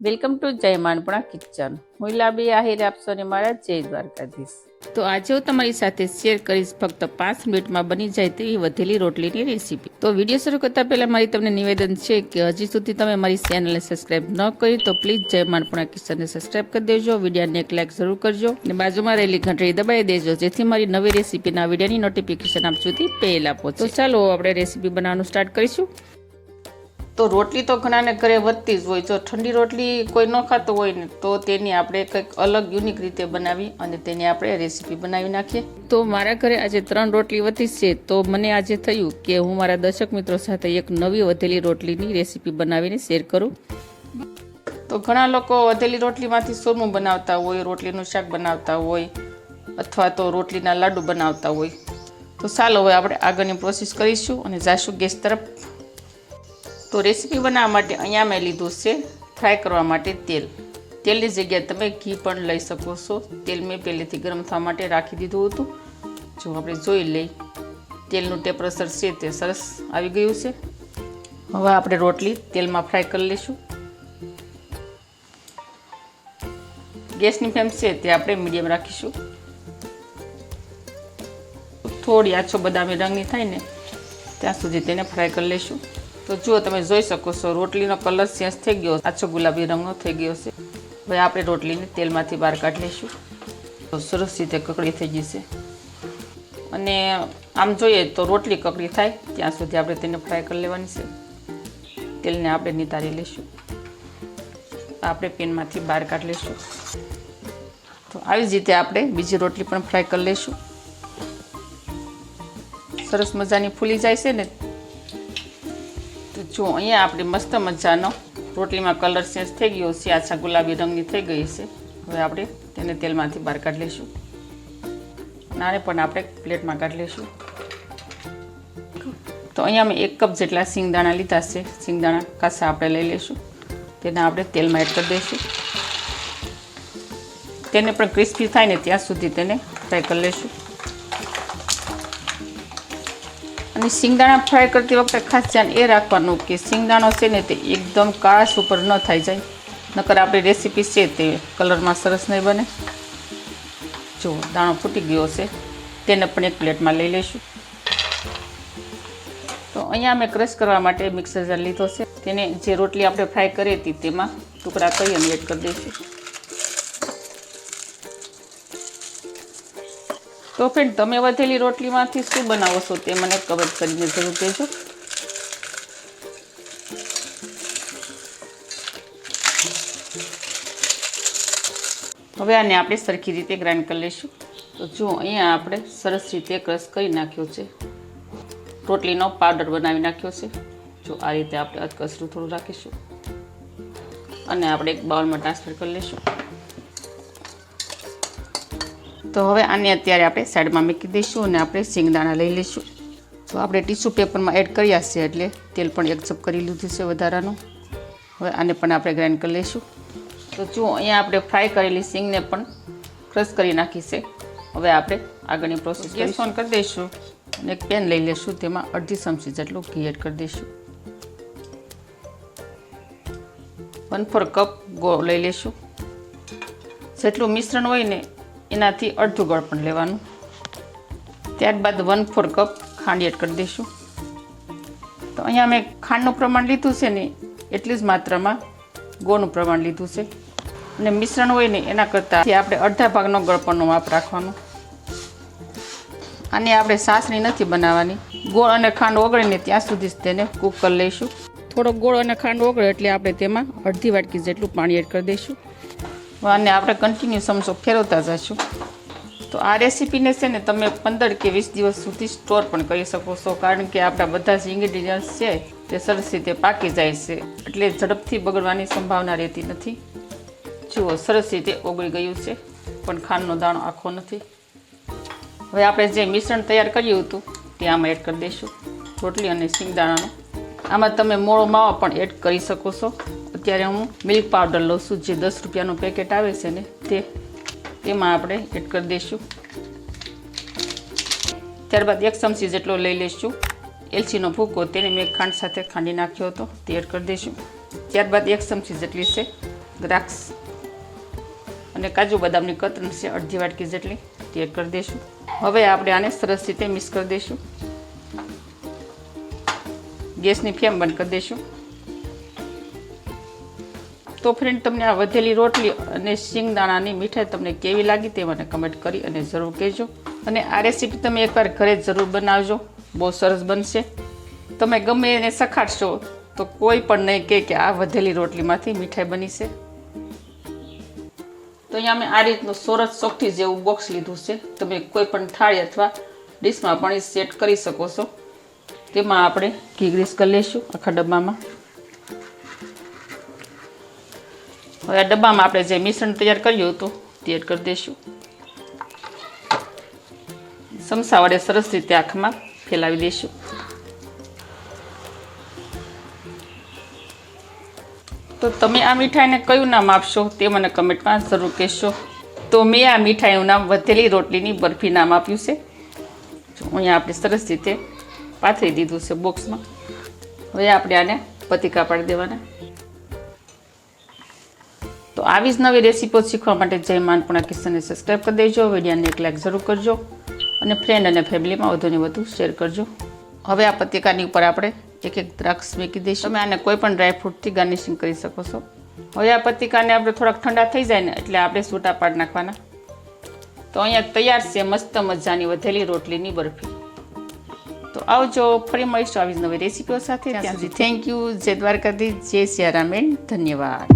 Welcome to જય માનપણા kitchen. હું લાબી આહિર આપશો ને મારા જય દ્વારકાધીશ. તો આજે હું તમારી સાથે શેર કરીશ ફક્ત 5 મિનિટમાં બની જાય તેવી વધેલી રોટલીની રેસીપી. તો વિડીયો શરૂ કરતા પહેલા મારી તમને નિવેદન છે કે હજી સુધી તમે મારી ચેનલને સબસ્ક્રાઇબ ન કરી તો પ્લીઝ જય માનપણા કિચનને સબસ્ક્રાઇબ કરી દેજો. વિડીયોને એક લાઇક જરૂર કરજો અને બાજુમાં રહેલી ઘંટડી દબાવી દેજો જેથી મારી નવી રેસીપીના વિડીયોની નોટિફિકેશન આપ સુધી પહેલા પહોંચે. તો ચાલો આપણે રેસીપી બનાવવાનું સ્ટાર્ટ કરીશું. તો રોટલી તો ઘણાને ઘરે વધતી જ હોય. જો ઠંડી રોટલી કોઈ ન ખાતો હોય ને તો તેની આપણે કંઈક અલગ યુનિક રીતે બનાવી અને તેની આપણે રેસીપી બનાવી નાખીએ. તો મારા ઘરે આજે 3 રોટલી વધી છે તો મને આજે થયું કે હું મારા દર્શક મિત્રો સાથે એક નવી વધેલી રોટલીની રેસીપી બનાવીને શેર કરું. તો ઘણા લોકો વધેલી રોટલીમાંથી સોરમું બનાવતા હોય, રોટલીનું શાક બનાવતા હોય અથવા તો રોટલીના લાડુ બનાવતા હોય. તો ચાલો હવે આપણે આગળની પ્રોસેસ કરીશું અને જાશું ગેસ તરફ. તો રેસીપી બનાવવા માટે અહીંયા મેં લીધું છે ફ્રાય કરવા માટે તેલ. તેલની જગ્યાએ તમે ઘી પણ લઈ શકો છો. તેલ મેં પહેલેથી ગરમ થવા માટે રાખી દીધું હતું. જો આપણે જોઈ લઈ તેલનું ટેમ્પરેચર છે તે સરસ આવી ગયું છે. હવે આપણે રોટલી તેલમાં ફ્રાય કરી લઈશું. ગેસની ફ્લેમ છે તે આપણે મીડિયમ રાખીશું. થોડી આછો બદામી રંગની થાય ને ત્યાં સુધી તેને ફ્રાય કરી લઈશું. તો જુઓ તમે જોઈ શકો છો રોટલીનો કલર ચેન્જ થઈ ગયો, આછો ગુલાબી રંગનો થઈ ગયો છે. હવે આપણે રોટલીને તેલમાંથી બહાર કાઢી લઈશું. તો સરસ રીતે કકડી થઈ ગઈ છે અને આમ જોઈએ તો રોટલી કકડી થાય ત્યાં સુધી આપણે તેને ફ્રાય કરી લેવાની છે. તેલને આપણે નિતારી લઈશું. આપણે પેનમાંથી બહાર કાઢી લઈશું. તો આવી જ રીતે આપણે બીજી રોટલી પણ ફ્રાય કરી લઈશું. સરસ મજાની ફૂલી જાય છે ને. જો અહીંયા આપણે મસ્ત મજાનો રોટલીમાં કલર ચેન્જ થઈ ગયો છે, આછા ગુલાબી રંગની થઈ ગઈ છે. હવે આપણે તેને તેલમાંથી બહાર કાઢી લઈશું. આને પણ આપણે પ્લેટમાં કાઢી લઈશું. તો અહીંયા મેં 1 કપ જેટલા સિંગદાણા લીધા છે. સિંગદાણા કાચા આપણે લઈ લઈશું. તેને આપણે તેલમાં એડ કરી દઈશું. તેને પણ ક્રિસ્પી થાય ને ત્યાં સુધી તેને ફ્રાય કરી લઈશું. અને સિંગદાણા ફ્રાય કરતી વખતે ખાસ ધ્યાન એ રાખવાનું કે સિંગદાણો છે ને તે એકદમ કાળાશ ઉપર ન થઈ જાય, નકર આપણી રેસીપી છે તે કલરમાં સરસ નહીં બને. જો દાણો ફૂટી ગયો છે તેને પણ એક પ્લેટમાં લઈ લઈશું. તો અહીંયા મેં ક્રશ કરવા માટે મિક્સર જાર લીધો છે. તેને જે રોટલી આપણે ફ્રાય કરી હતી તેમાં ટુકડા કરી અને એડ કરી દઈશું. તો ફ્રેન્ડ તમે વધેલી રોટલીમાંથી શું બનાવો છો તે મને કમેન્ટ કરીને જરૂર કહેજો. હવે આને આપણે સરખી રીતે ગ્રાઇન્ડ કરી લઈશું. તો જો અહીંયા આપણે સરસ રીતે ક્રશ કરી નાખ્યો છે, રોટલીનો પાવડર બનાવી નાખ્યો છે. જો આ રીતે આપણે અધકચરું થોડું રાખીશું અને આપણે એક બાઉલમાં ટ્રાન્સફર કરી લઈશું. તો હવે આને અત્યારે આપણે સાઈડમાં મૂકી દઈશું અને આપણે સિંગદાણા લઈ લઈશું. તો આપણે ટીશ્યુ પેપરમાં એડ કર્યા છે એટલે તેલ પણ એક ચપ કરી લીધું છે વધારાનું. હવે આને પણ આપણે ગ્રાઇન્ડ કરી લઈશું. તો જુઓ અહીંયા આપણે ફ્રાય કરેલી સિંગને પણ ક્રશ કરી નાખી છે. હવે આપણે આગળની પ્રોસેસ ગેસ ઓન કરી દઈશું અને એક પેન લઈ લઈશું. તેમાં અડધી ચમચી જેટલું ઘી એડ કરી દઈશું. 1/4 કપ ગોળ લઈ લઈશું. જેટલું મિશ્રણ હોય ને એનાથી અડધું ગોળ પણ લેવાનું. ત્યારબાદ 1/4 કપ ખાંડ એડ કરી દઈશું. તો અહીંયા મેં ખાંડનું પ્રમાણ લીધું છે ને એટલી જ માત્રામાં ગોળનું પ્રમાણ લીધું છે. અને મિશ્રણ હોય ને એના કરતાં આપણે અડધા ભાગનો ગોળ પણનો માપ રાખવાનું. આને આપણે સાસણી નથી બનાવવાની. ગોળ અને ખાંડ ઓગળીને ત્યાં સુધી જ તેને કૂક કરી લઈશું. થોડો ગોળ અને ખાંડ ઓગળે એટલે આપણે તેમાં અડધી વાટકી જેટલું પાણી એડ કરી દઈશું. અને આપણે કન્ટિન્યુ ચમચો ફેરવતા જઈશું. તો આ રેસીપીને છે ને તમે 15 કે 20 દિવસ સુધી સ્ટોર પણ કરી શકો છો, કારણ કે આપણા બધા જ ઇન્ગ્રીડિયન્ટ્સ છે તે સરસ રીતે પાકી જાય છે એટલે ઝડપથી બગડવાની સંભાવના રહેતી નથી. જુઓ સરસ રીતે ઓગળી ગયું છે પણ ખાંડનો દાણો આખો નથી. હવે આપણે જે મિશ્રણ તૈયાર કર્યું હતું તે આમાં એડ કરી દઈશું. રોટલી અને સિંગદાણાનો. આમાં તમે મોળો માવો પણ એડ કરી શકો છો. અત્યારે હું મિલ્ક પાવડર લઉં છું, જે 10 રૂપિયાનું પેકેટ આવે છે ને તેમાં આપણે એડ કરી દઈશું. ત્યારબાદ 1 ચમચી જેટલો લઈ લઈશું એલચીનો ભૂકો. તેને મેં ખાંડ સાથે ખાંડી નાખ્યો હતો તે એડ કરી દઈશું. ત્યારબાદ 1 ચમચી જેટલી છે દ્રાક્ષ અને કાજુ બદામની કતરણ છે 1/2 વાટકી જેટલી તે એડ કરી દઈશું. હવે આપણે આને સરસ રીતે મિક્સ કરી દઈશું. ગેસની ફ્લેમ બંધ કરી દઈશું. તો ફ્રેન્ડ, તમને આ વધેલી રોટલી અને શિંગદાણાની મીઠાઈ તમને કેવી લાગી તે મને કમેન્ટ કરી અને જરૂર કહેજો. અને આ રેસીપી તમે એકવાર ઘરે જરૂર બનાવજો, બહુ સરસ બનશે. તમે ગમે એને સખાડશો તો કોઈ પણ નહીં કહે કે આ વધેલી રોટલીમાંથી મીઠાઈ બની છે. તો અહીંયા મેં આ રીતનું સોરસ ચોકઠી જેવું બોક્સ લીધું છે. તમે કોઈ પણ થાળી અથવા ડીશમાં પણ સેટ કરી શકો છો. તેમાં આપણે ઘી ગ્રીસ કરી લઈશું આખા ડબ્બામાં. હવે આ ડબ્બામાં આપણે જે મિશ્રણ તૈયાર કર્યું હતું તે એડ કરી દઈશું. ચમચા વડે સરસ રીતે આખમાં ફેલાવી દઈશું. તો તમે આ મીઠાઈને કયું નામ આપશો તે મને કમેન્ટમાં જરૂર કહેશો. તો મેં આ મીઠાઈનું નામ વધેલી રોટલીની બરફી નામ આપ્યું છે. અહીંયા આપણે સરસ રીતે પાથરી દીધું છે બોક્સમાં. હવે આપણે આને પતીકા પાડી દેવાના. તો આવી જ નવી રેસીપીઓ શીખવા માટે જય માનપુણા કિચનને સબસ્ક્રાઈબ કરી દેજો. વિડીયોને એક લાઈક જરૂર કરજો અને ફ્રેન્ડ અને ફેમિલીમાં વધુને વધુ શેર કરજો. હવે આ પતીકાની ઉપર આપણે એક દ્રાક્ષ મૂકી દઈશું. તમે આને કોઈ પણ ડ્રાયફ્રૂટથી ગાર્નિશિંગ કરી શકો છો. હવે આ પતીકાને આપણે થોડાક ઠંડા થઈ જાય ને એટલે આપણે છૂટા પાડી નાખવાના. તો અહીંયા તૈયાર છે મસ્ત મજાની વધેલી રોટલીની બરફી. તો આવજો, ફરી મળીશું આવી જ નવી રેસીપીઓ સાથે. ત્યાં સુધી થેન્ક યુ. જય દ્વારકાધીશ, જય સિયારામ, ધન્યવાદ.